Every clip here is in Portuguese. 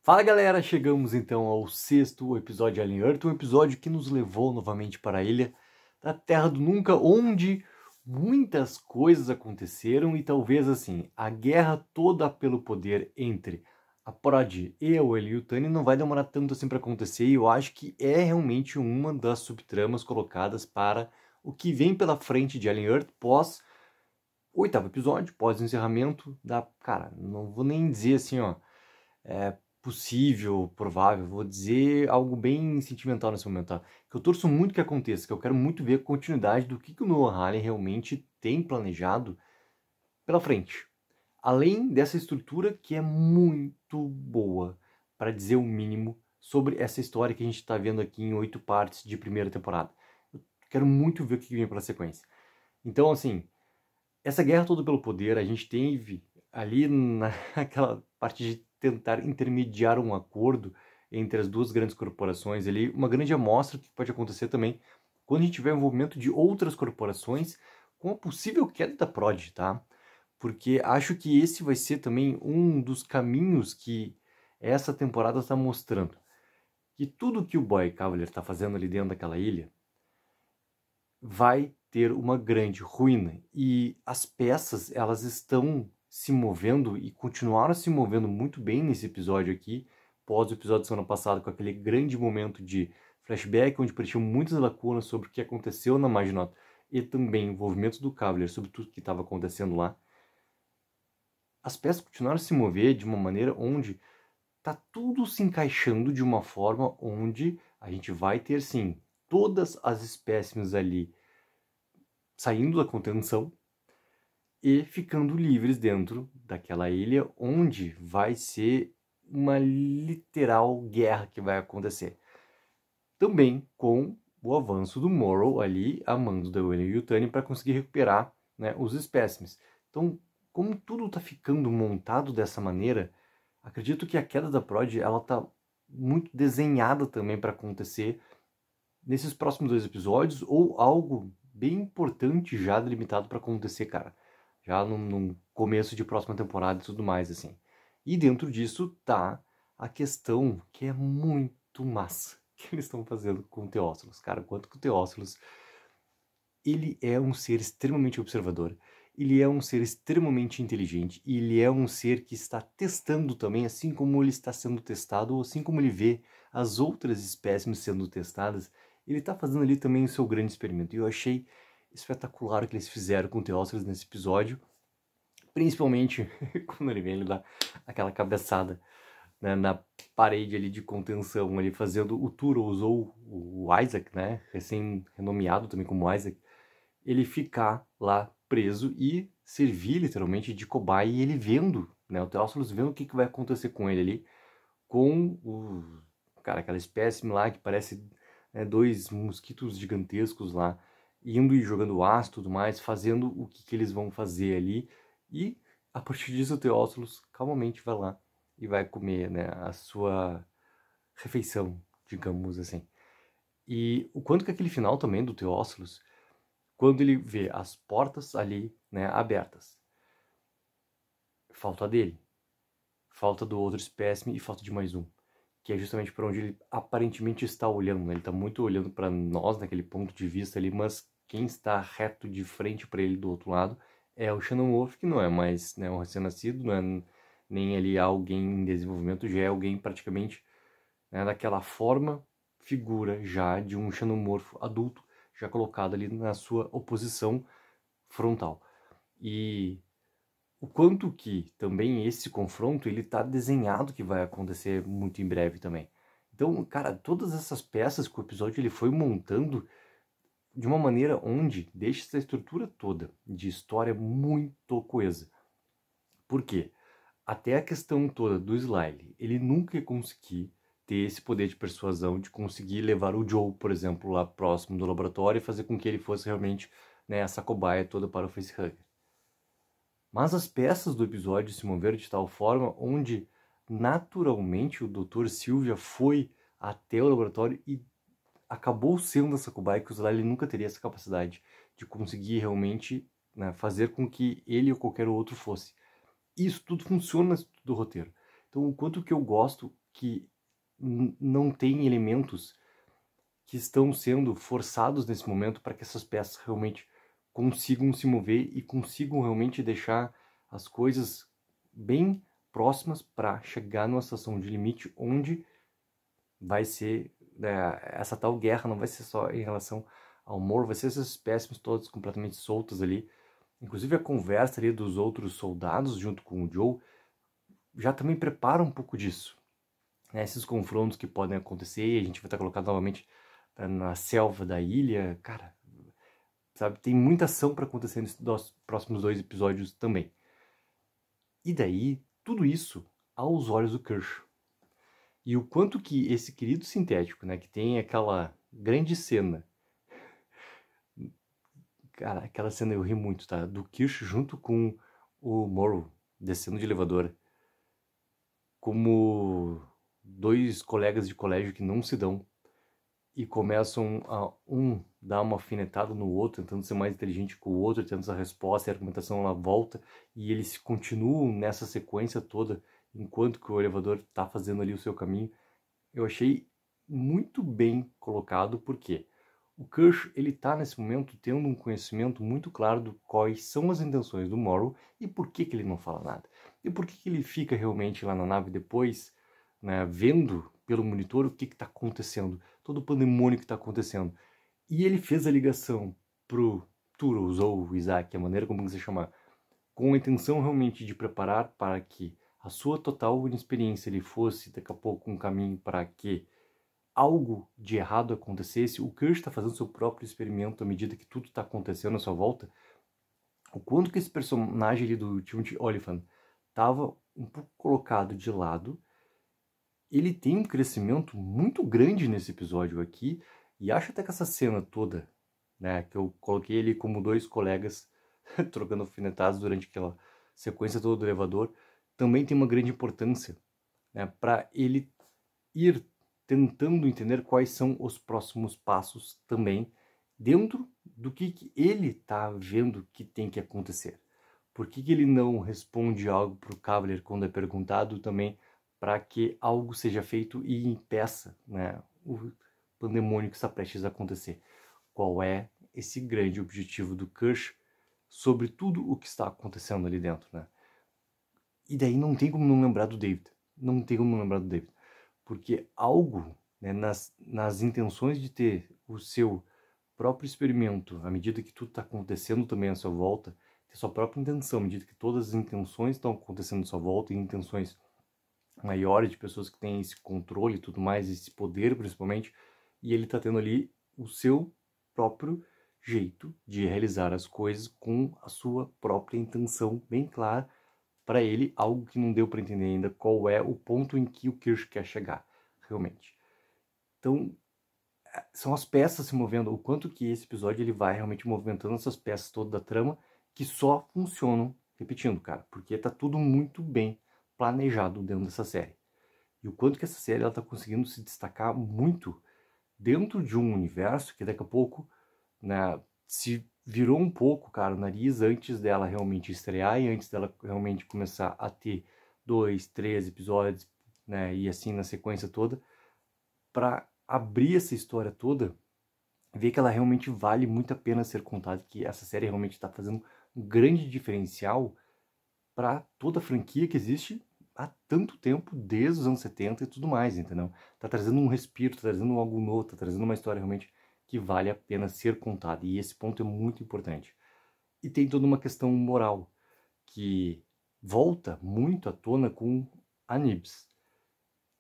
Fala galera, chegamos então ao sexto episódio de Alien Earth, um episódio que nos levou novamente para a ilha da Terra do Nunca, onde muitas coisas aconteceram e talvez assim, a guerra toda pelo poder entre a Prod e o Weyland-Yutani não vai demorar tanto assim para acontecer, e eu acho que é realmente uma das subtramas colocadas para o que vem pela frente de Alien Earth pós o oitavo episódio, pós o encerramento da... Cara, não vou nem dizer assim, ó, possível, provável, vou dizer algo bem sentimental nesse momento, tá? Que eu torço muito que aconteça, que eu quero muito ver a continuidade do que o Noah Hawley realmente tem planejado pela frente. Além dessa estrutura que é muito boa, para dizer o mínimo, sobre essa história que a gente está vendo aqui em 8 partes de primeira temporada. Eu quero muito ver o que vem pela sequência. Então, assim, essa guerra toda pelo poder, a gente teve ali naquela parte de tentar intermediar um acordo entre as duas grandes corporações ali, uma grande amostra que pode acontecer também quando a gente tiver envolvimento de outras corporações com a possível queda da Prod, tá? Porque acho que esse vai ser também um dos caminhos que essa temporada está mostrando. Que tudo que o Boy Cavalier está fazendo ali dentro daquela ilha vai ter uma grande ruína. E as peças, elas estão se movendo e continuaram se movendo muito bem nesse episódio aqui, pós o episódio da semana passada, com aquele grande momento de flashback, onde preencheu muitas lacunas sobre o que aconteceu na Maginot e também o envolvimento do Cavalier sobre tudo que estava acontecendo lá. As peças continuaram a se mover de uma maneira onde tá tudo se encaixando de uma forma onde a gente vai ter, sim, todas as espécimes ali saindo da contenção e ficando livres dentro daquela ilha onde vai ser uma literal guerra que vai acontecer. Também com o avanço do Morrow ali a mando da Weyland-Yutani para conseguir recuperar, né, os espécimes. Então, como tudo está ficando montado dessa maneira, acredito que a queda da Prod ela está muito desenhada também para acontecer nesses próximos 2 episódios, ou algo bem importante já delimitado para acontecer, cara. Já no começo de próxima temporada e tudo mais, assim. E dentro disso tá a questão que é muito massa que eles estão fazendo com o Teófilos. Cara, quanto que o Teófilos, ele é um ser extremamente observador, ele é um ser extremamente inteligente, e ele é um ser que está testando também, assim como ele está sendo testado, ou assim como ele vê as outras espécimes sendo testadas, ele está fazendo ali também o seu grande experimento. E eu achei espetacular o que eles fizeram com o Teófilos nesse episódio, principalmente quando ele vem, ele dá aquela cabeçada, né, na parede ali de contenção, ali fazendo o Turo, usou o Isaac, né, recém-renomeado também como Isaac, ele ficar lá preso e servir literalmente de cobaia, e ele vendo, né, o Teófilos vendo o que vai acontecer com ele ali, com cara, aquela espécime lá que parece, né, 2 mosquitos gigantescos lá, indo e jogando ácido e tudo mais, fazendo o que eles vão fazer ali, e a partir disso o Teófilos calmamente vai lá e vai comer, né, a sua refeição, digamos assim. E o quanto que aquele final também do Teófilos, quando ele vê as portas ali, né, abertas, falta dele, falta do outro espécime e falta de mais um, que é justamente para onde ele aparentemente está olhando, né? Ele está muito olhando para nós naquele ponto de vista ali, mas quem está reto de frente para ele do outro lado é o Xenomorph, que não é mais, né, um recém-nascido, não é nem ali alguém em desenvolvimento, já é alguém praticamente, né, daquela forma, figura já de um Xenomorfo adulto, já colocado ali na sua oposição frontal. E o quanto que também esse confronto ele tá desenhado que vai acontecer muito em breve também. Então, cara, todas essas peças que o episódio ele foi montando de uma maneira onde deixa essa estrutura toda de história muito coesa. Por quê? Até a questão toda do Sly, ele nunca ia conseguir ter esse poder de persuasão de conseguir levar o Joe, por exemplo, lá próximo do laboratório e fazer com que ele fosse realmente, né, essa cobaia toda para o facehugger. Mas as peças do episódio se moveram de tal forma onde naturalmente o Dr. Sylvia foi até o laboratório e acabou sendo essa cobaia, que o Sly nunca teria essa capacidade de conseguir realmente, né, fazer com que ele ou qualquer outro fosse. Isso tudo funciona do roteiro. Então, o quanto que eu gosto que não tem elementos que estão sendo forçados nesse momento para que essas peças realmente consigam se mover e consigam realmente deixar as coisas bem próximas para chegar numa situação de limite onde vai ser, né, essa tal guerra não vai ser só em relação ao Moro, vai ser essas espécies todas completamente soltas ali. Inclusive a conversa ali dos outros soldados junto com o Joe já também prepara um pouco disso, né? Esses confrontos que podem acontecer, e a gente vai estar colocado novamente na selva da ilha, cara, sabe, tem muita ação para acontecer nos próximos 2 episódios também. E daí, tudo isso aos olhos do Kersh. E o quanto que esse querido sintético, né, que tem aquela grande cena, cara, aquela cena eu ri muito, tá? Do Kirsch junto com o Morrow descendo de elevador, como 2 colegas de colégio que não se dão e começam a dar uma alfinetada no outro, tentando ser mais inteligente que o outro, tendo essa resposta, e a argumentação ela volta, e eles continuam nessa sequência toda, enquanto que o elevador está fazendo ali o seu caminho. Eu achei muito bem colocado, porque o Kirsch, ele tá nesse momento tendo um conhecimento muito claro do quais são as intenções do Morrow e por que ele não fala nada. E por que ele fica realmente lá na nave depois, né, vendo pelo monitor o que está acontecendo, todo o pandemônio que está acontecendo. E ele fez a ligação pro Turous ou o Isaac, a maneira como você chamar, com a intenção realmente de preparar para que a sua total inexperiência ele fosse daqui a pouco um caminho para que algo de errado acontecesse. O Kirsch está fazendo seu próprio experimento à medida que tudo está acontecendo à sua volta. O quanto que esse personagem ali do Timothy Olyphant estava um pouco colocado de lado, ele tem um crescimento muito grande nesse episódio aqui, e acho até que essa cena toda, né, que eu coloquei ele como 2 colegas trocando alfinetadas durante aquela sequência toda do elevador, também tem uma grande importância, né, para ele ir tentando entender quais são os próximos passos também, dentro do que ele está vendo que tem que acontecer. Por que ele não responde algo para o Cavalier quando é perguntado também, para que algo seja feito e impeça, né, o pandemônio que está prestes a acontecer? Qual é esse grande objetivo do Kirsch sobre tudo o que está acontecendo ali dentro, né? E daí não tem como não lembrar do David. Não tem como não lembrar do David. Porque algo, né, nas intenções de ter o seu próprio experimento, à medida que tudo está acontecendo também à sua volta, ter sua própria intenção, à medida que todas as intenções estão acontecendo à sua volta, e intenções maiores de pessoas que têm esse controle e tudo mais, esse poder principalmente, e ele está tendo ali o seu próprio jeito de realizar as coisas com a sua própria intenção bem clara para ele, algo que não deu para entender ainda qual é o ponto em que o Kirsch quer chegar, realmente. Então, são as peças se movendo, o quanto que esse episódio ele vai realmente movimentando essas peças todas da trama, que só funcionam repetindo, cara, porque tá tudo muito bem planejado dentro dessa série. E o quanto que essa série ela tá conseguindo se destacar muito dentro de um universo que daqui a pouco, né, se virou um pouco, cara, o nariz antes dela realmente estrear e antes dela realmente começar a ter 2, 3 episódios, né, e assim na sequência toda, para abrir essa história toda, ver que ela realmente vale muito a pena ser contada, que essa série realmente está fazendo um grande diferencial para toda a franquia que existe há tanto tempo, desde os anos 70 e tudo mais, entendeu? Tá trazendo um respiro, tá trazendo algo novo, tá trazendo uma história realmente que vale a pena ser contada, e esse ponto é muito importante. E tem toda uma questão moral, que volta muito à tona com a Nibs,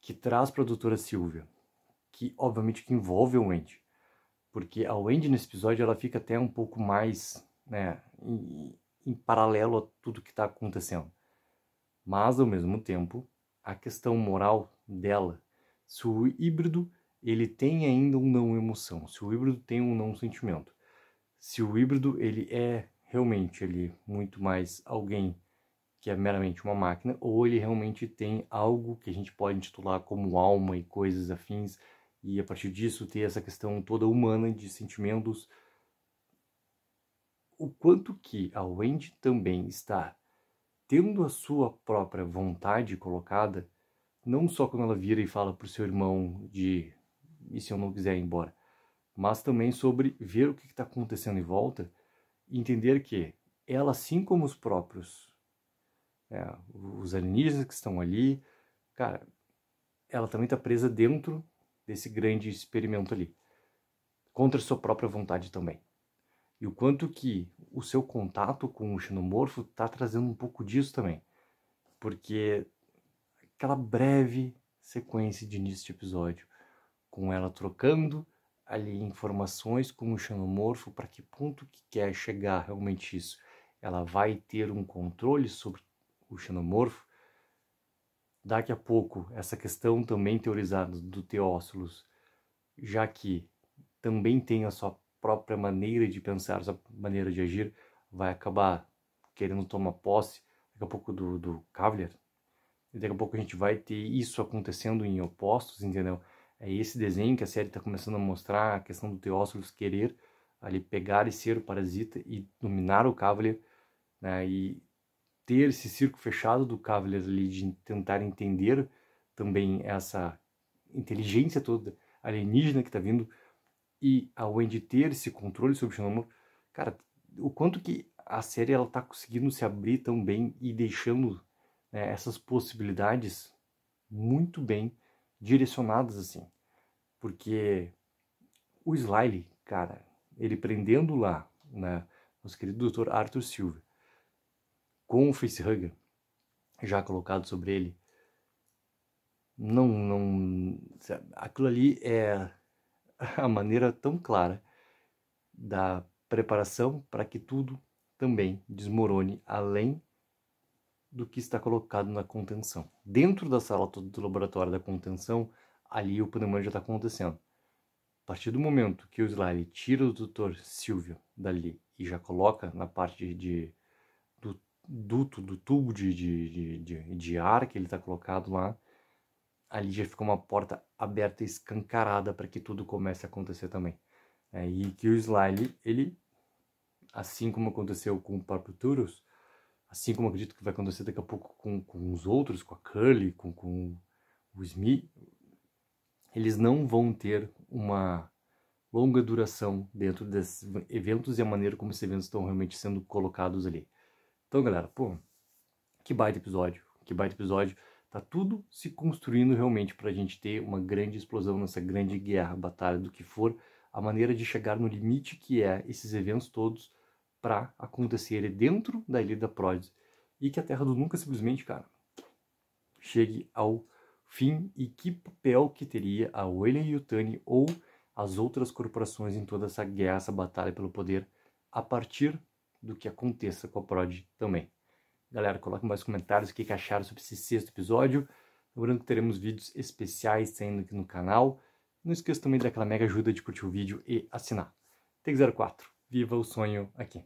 que traz para a doutora Silvia, que obviamente que envolve o Wendy, porque a Wendy nesse episódio ela fica até um pouco mais, né, em paralelo a tudo que está acontecendo. Mas ao mesmo tempo, a questão moral dela, se o híbrido ele tem ainda um não emoção, se o híbrido tem um não sentimento, se o híbrido ele é realmente ele muito mais alguém que é meramente uma máquina, ou ele realmente tem algo que a gente pode intitular como alma e coisas afins, e a partir disso ter essa questão toda humana de sentimentos. O quanto que a Wendy também está tendo a sua própria vontade colocada, não só quando ela vira e fala pro seu irmão de e se eu não quiser ir embora, mas também sobre ver o que está acontecendo em volta e entender que ela, assim como os próprios, os alienígenas que estão ali, cara, ela também está presa dentro desse grande experimento ali, contra sua própria vontade também. E o quanto que o seu contato com o xenomorfo está trazendo um pouco disso também. Porque aquela breve sequência de início de episódio, com ela trocando ali informações com o xenomorfo, para que ponto que quer chegar realmente isso. Ela vai ter um controle sobre o xenomorfo. Daqui a pouco, essa questão também teorizada do Teócilos, já que também tem a sua própria maneira de pensar, a sua maneira de agir, vai acabar querendo tomar posse, daqui a pouco, do Kavlir. E daqui a pouco a gente vai ter isso acontecendo em opostos, entendeu? É esse desenho que a série está começando a mostrar, a questão do Teócilos querer ali pegar e ser o parasita e dominar o Kavlir, né? E ter esse circo fechado do Kavlir ali, de tentar entender também essa inteligência toda alienígena que está vindo, e a Wendy ter esse controle sobre o xenomorfo. Cara, o quanto que a série ela tá conseguindo se abrir tão bem e deixando, né, essas possibilidades muito bem direcionadas assim. Porque o Slyly, cara, ele prendendo lá, né, nosso querido Dr. Arthur Silver, com o facehugger já colocado sobre ele, não, aquilo ali é a maneira tão clara da preparação para que tudo também desmorone além do que está colocado na contenção. Dentro da sala do laboratório da contenção, ali o pandemônio já está acontecendo. A partir do momento que o Slyly tira o Dr. Silvio dali e já coloca na parte do duto, do tubo de ar que ele está colocado lá, ali já fica uma porta aberta e escancarada para que tudo comece a acontecer também. E que o Slyly, ele, assim como aconteceu com o próprio Turus, assim como acredito que vai acontecer daqui a pouco com os outros, com a Curly, com o Smee, eles não vão ter uma longa duração dentro desses eventos e a maneira como esses eventos estão realmente sendo colocados ali. Então, galera, pô, que baita episódio, que baita episódio. Tá tudo se construindo realmente pra gente ter uma grande explosão nessa grande guerra, batalha, do que for, a maneira de chegar no limite que é esses eventos todos para acontecerem dentro da Ilha da Pródice e que a Terra do Nunca simplesmente, cara, chegue ao fim. E que papel que teria a Weyland-Yutani ou as outras corporações em toda essa guerra, essa batalha pelo poder, a partir do que aconteça com a Prod também. Galera, coloquem mais comentários o que acharam sobre esse 6º episódio. Lembrando que teremos vídeos especiais saindo aqui no canal. Não esqueça também daquela mega ajuda de curtir o vídeo e assinar. Take04, viva o sonho aqui!